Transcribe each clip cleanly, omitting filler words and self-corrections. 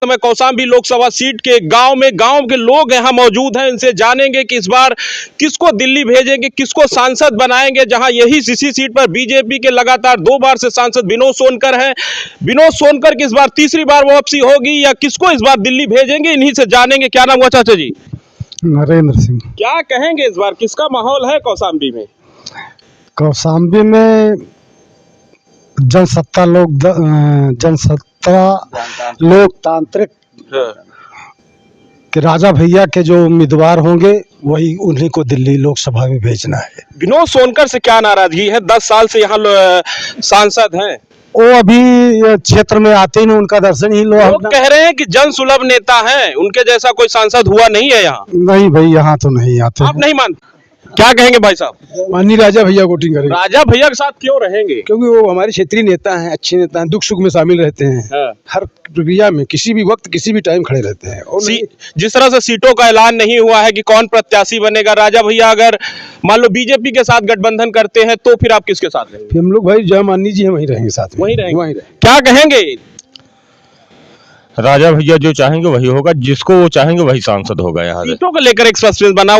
समय कौशाम्बी लोकसभा सीट के गांव के लोग यहाँ मौजूद हैं। इनसे जानेंगे कि इस बार किसको दिल्ली भेजेंगे, किसको सांसद बनाएंगे, जहां यही इसी सीट पर बीजेपी के लगातार 2 बार से सांसद विनोद सोनकर हैं। विनोद सोनकर की इस बार तीसरी बार वापसी होगी या किसको इस बार दिल्ली भेजेंगे, इन्हीं से जानेंगे। क्या नाम हुआ चाचा जी? नरेंद्र सिंह। क्या कहेंगे इस बार किसका माहौल है कौशाम्बी में? कौशाम्बी में जनसत्ता लोकतांत्रिक के राजा भैया के जो उम्मीदवार होंगे वही उन्हीं को दिल्ली लोकसभा में भेजना है। विनोद सोनकर से क्या नाराजगी है? 10 साल से यहाँ सांसद हैं। वो अभी क्षेत्र में आते ही नहीं, उनका दर्शन ही लोग कह रहे हैं कि जन सुलभ नेता हैं, उनके जैसा कोई सांसद हुआ नहीं है यहाँ। नहीं भाई, यहाँ तो नहीं आते। आप नहीं मानते? क्या कहेंगे भाई साहब? माननीय राजा भैया वोटिंग करेंगे। राजा भैया के साथ क्यों रहेंगे? क्योंकि वो हमारे क्षेत्रीय नेता हैं, अच्छे नेता हैं, दुख सुख में शामिल रहते हैं। हाँ। हर प्रक्रिया में किसी भी वक्त किसी भी टाइम खड़े रहते हैं। और जिस तरह से सीटों का ऐलान नहीं हुआ है कि कौन प्रत्याशी बनेगा, राजा भैया अगर मान लो बीजेपी के साथ गठबंधन करते हैं तो फिर आप किसके साथ रहेंगे? हम लोग भाई जहाँ माननीय जी हैं वहीं रहेंगे, साथ में वहीं रहेंगे। क्या कहेंगे? राजा भैया जो चाहेंगे वही होगा, जिसको वो चाहेंगे वही सांसद होगा। यहाँ सीटों को लेकर एक सस्पेंस बना।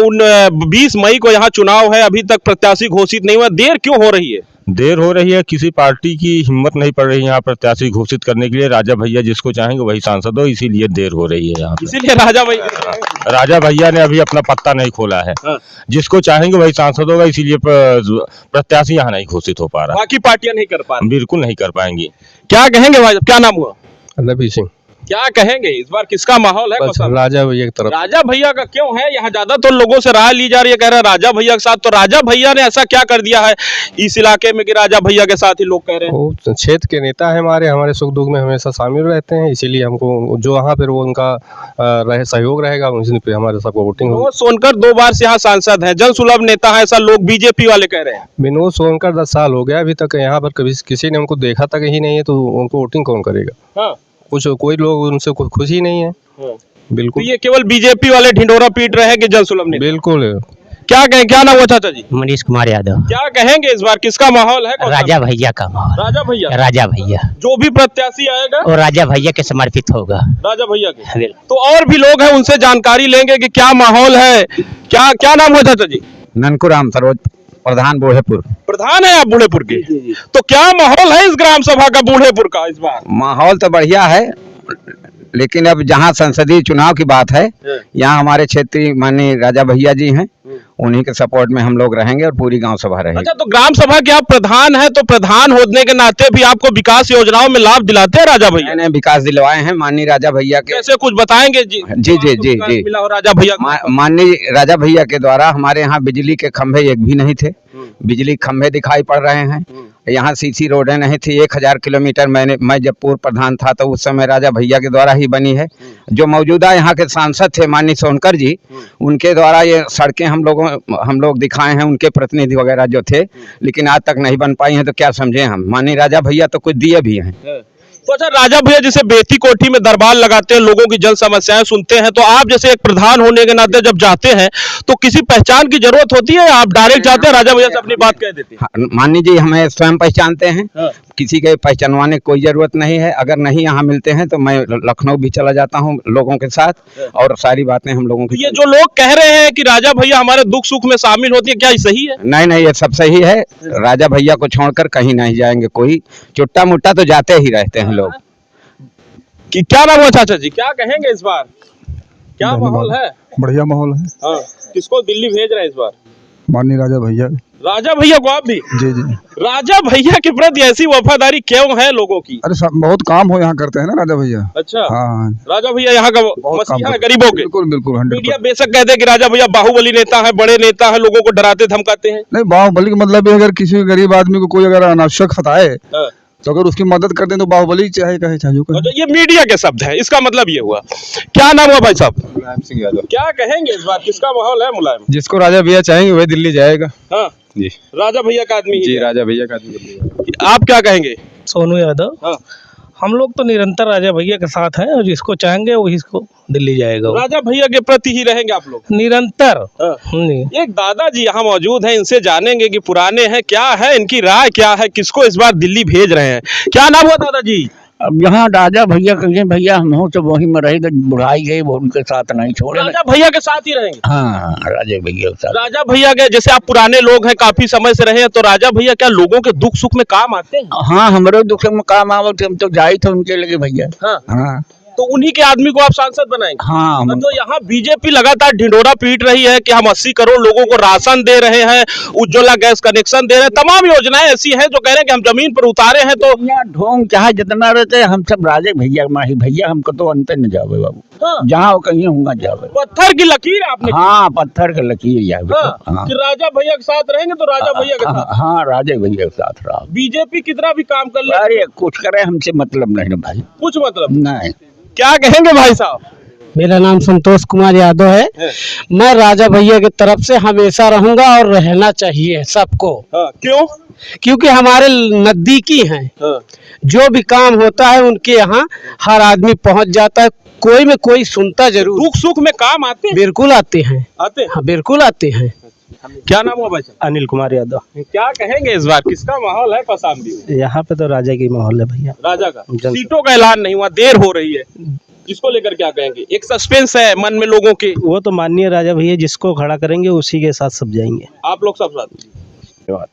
20 मई को यहाँ चुनाव है, अभी तक प्रत्याशी घोषित नहीं हुआ। देर क्यों हो रही है? देर हो रही है, किसी पार्टी की हिम्मत नहीं पड़ रही है यहाँ प्रत्याशी घोषित करने के लिए। राजा भैया जिसको चाहेंगे वही सांसद हो, इसीलिए देर हो रही है यहाँ। इसीलिए राजा भैया ने अभी अपना पत्ता नहीं खोला है। जिसको चाहेंगे वही सांसद होगा, इसीलिए प्रत्याशी यहाँ नहीं घोषित हो पा रहा। बाकी पार्टियां नहीं कर पा रही। बिल्कुल नहीं कर पाएंगी। क्या कहेंगे भाई? क्या नाम हुआ? रवि सिंह। क्या कहेंगे इस बार किसका माहौल है? राजा भैया की तरफ। राजा भैया का क्यों है? यहाँ ज्यादा तो लोगों से राय ली जा रही है, कह रहे हैं राजा भैया के साथ। तो राजा भैया ने ऐसा क्या कर दिया है इस इलाके में कि राजा भैया के साथ ही लोग कह रहे हैं? वो क्षेत्र के नेता है, हमारे सुख दुख में हमेशा शामिल रहते हैं, इसीलिए हमको जो वहाँ पर वो उनका सहयोग रहेगा उसी पे हमारे सबको वोटिंग होगी। विनोद सोनकर 2 बार से यहाँ सांसद है, जन सुलभ नेता है, ऐसा लोग बीजेपी वाले कह रहे हैं। विनोद सोनकर 10 साल हो गया, अभी तक यहाँ पर कभी किसी ने उनको देखा तक ही नहीं है, तो उनको वोटिंग कौन करेगा? कोई लोग उनसे खुश ही नहीं है। बिल्कुल। तो ये केवल बीजेपी वाले ढिंडोरा पीट रहे हैं कि जन सुलभ नेता। बिल्कुल। क्या कहें? क्या नाम हुआ चाचा जी? मनीष कुमार यादव। क्या कहेंगे इस बार किसका माहौल है? राजा भैया का माहौल। राजा भैया जो भी प्रत्याशी आएगा वो राजा भैया के समर्पित होगा। राजा भैया के। तो और भी लोग हैं, उनसे जानकारी लेंगे कि क्या माहौल है। क्या नाम हुआ चाचा जी? ननकू राम सरोज, प्रधान बूढ़ेपुर। प्रधान है आप बूढ़ेपुर के? तो क्या माहौल है इस ग्राम सभा का बूढ़ेपुर का इस बार? माहौल तो बढ़िया है, लेकिन अब जहाँ संसदीय चुनाव की बात है, यहाँ हमारे क्षेत्रीय माननीय राजा भैया जी हैं, उन्हीं के सपोर्ट में हम लोग रहेंगे और पूरी गांव सभा रहेगी। अच्छा, तो ग्राम सभा के आप प्रधान हैं, तो प्रधान होने के नाते भी आपको विकास योजनाओं में लाभ दिलाते हैं राजा भैया? मैंने विकास दिलवाए हैं माननीय राजा भैया के। कैसे कुछ बताएंगे जी? जी जी जी जी। मिला हो राजा भैया? माननीय राजा भैया के द्वारा हमारे यहाँ बिजली के खंभे एक भी नहीं थे, बिजली खंभे दिखाई पड़ रहे हैं। यहाँ सीसी रोडें नहीं थी। 1000 किलोमीटर मैं जब पूर्व प्रधान था तो उस समय राजा भैया के द्वारा ही बनी है। जो मौजूदा यहाँ के सांसद थे माननीय सोनकर जी, उनके द्वारा ये सड़कें हम लोग दिखाए हैं, उनके प्रतिनिधि वगैरह जो थे, लेकिन आज तक नहीं बन पाई हैं। तो क्या समझे हम? माननीय राजा भैया तो कुछ दिए भी हैं। तो अच्छा, राजा भैया जैसे बेटी कोठी में दरबार लगाते हैं, लोगों की जन समस्याएं सुनते हैं, तो आप जैसे एक प्रधान होने के नाते जब जाते हैं तो किसी पहचान की जरूरत होती है? आप डायरेक्ट जाते हैं राजा भैया से अपनी बात कह देते हैं? माननीय जी हमें स्वयं पहचानते हैं। किसी के पहचानवाने की कोई जरूरत नहीं है। अगर नहीं यहाँ मिलते हैं तो मैं लखनऊ भी चला जाता हूँ लोगों के साथ, और सारी बातें हम लोगों की। ये जो लोग कह रहे हैं कि राजा भैया हमारे दुख सुख में शामिल होती है, क्या ये सही है? नहीं, ये सब सही है। राजा भैया को छोड़कर कहीं नहीं जाएंगे कोई, चुट्टा मुट्टा तो जाते ही रहते हैं लोग। कि क्या नाम हुआ चाचा जी? क्या कहेंगे इस बार क्या माहौल है? बढ़िया माहौल है। हाँ, किसको दिल्ली भेज रहे हैं इस बार? माननीय राजा भैया। राजा भैया को आप भी? जी जी। राजा भैया के प्रति ऐसी वफादारी क्यों है लोगों की? अरे बहुत काम हो यहाँ करते हैं ना राजा भैया। अच्छा। हाँ, राजा भैया यहाँ का मसीहा है गरीबों के। बिल्कुल बिल्कुल। मीडिया बेशक कहते हैं कि राजा भैया बाहुबली नेता है, बड़े नेता है, लोगों को डराते धमकाते हैं। नहीं, बाहुबली का मतलब है अगर किसी गरीब आदमी को कोई अगर अनावश्यक खताए तो अगर उसकी मदद कर दें तो बाहुबली चाहे चाहिए। ये मीडिया के शब्द है, इसका मतलब ये हुआ। क्या नाम हुआ भाई साहब? मुलायम सिंह यादव। क्या कहेंगे इस बार किसका माहौल है? मुलायम। जिसको राजा भैया चाहेंगे वही दिल्ली जाएगा। हाँ जी, राजा भैया का आदमी जी, राजा भैया का आदमी। आप क्या कहेंगे? सोनू यादव। हाँ। हम लोग तो निरंतर राजा भैया के साथ हैं, और जिसको चाहेंगे वही इसको दिल्ली जाएगा। राजा भैया के प्रति ही रहेंगे आप लोग निरंतर? एक दादाजी यहाँ मौजूद हैं, इनसे जानेंगे कि पुराने हैं, क्या है इनकी राय, क्या है, किसको इस बार दिल्ली भेज रहे हैं। क्या नाम हुआ दादाजी? अब यहाँ राजा भैया कहिए भैया हम हो तो वही में रहे बुढ़ाई गए वो उनके साथ नहीं छोड़े। राजा भैया के साथ ही रहेंगे। हाँ राजा भैया के साथ। राजा भैया के जैसे आप पुराने लोग हैं, काफी समय से रहे हैं, तो राजा भैया क्या लोगों के दुख सुख में काम आते हैं? हाँ हमारे दुख में काम आवत हम तो जाए थे उनके लगे भैया। हाँ। हाँ तो उन्हीं के आदमी को आप सांसद बनाएंगे? हाँ और जो यहाँ बीजेपी लगातार ढिंडोरा पीट रही है कि हम 80 करोड़ लोगों को राशन दे रहे हैं, उज्ज्वला गैस कनेक्शन दे रहे हैं, तमाम योजनाएं ऐसी हैं जो कह रहे हैं कि हम जमीन पर उतारे हैं, तो ढोंग चाहे जितना रहते हम सब राजे भैया माही भैया हमको तो अंत न जावे बाबू। हाँ। जहाँ वो कहीं होगा जावे। पत्थर की लकीर आपने। हाँ पत्थर के लकीर जावे। हाँ। हाँ। कि राजा भैया के साथ रहेंगे तो राजा भैया के साथ। हाँ राजे भैया के साथ रहा। बीजेपी कितना भी काम कर ले, अरे कुछ करे हमसे मतलब नहीं भाई। कुछ मतलब नहीं। क्या कहेंगे भाई साहब? मेरा नाम संतोष कुमार यादव है। मैं राजा भैया की तरफ से हमेशा रहूंगा और रहना चाहिए सबको। क्यों? क्योंकि हमारे नजदीकी हैं। जो भी काम होता है उनके यहाँ हर आदमी पहुंच जाता है, कोई में कोई सुनता जरूर। दुख सुख में काम आते हैं? बिल्कुल आते हैं। आते हैं? हाँ बिल्कुल आते हैं। क्या नाम हुआ भाई साहब? अनिल कुमार यादव। क्या कहेंगे इस बार किसका माहौल है पसामदी में? यहाँ पे तो राजा की माहौल है भैया। राजा का। सीटों का ऐलान नहीं हुआ, देर हो रही है, इसको लेकर क्या कहेंगे? एक सस्पेंस है मन में लोगों के। वो तो माननीय राजा भैया जिसको खड़ा करेंगे उसी के साथ सब जाएंगे। आप लोग सब साथ।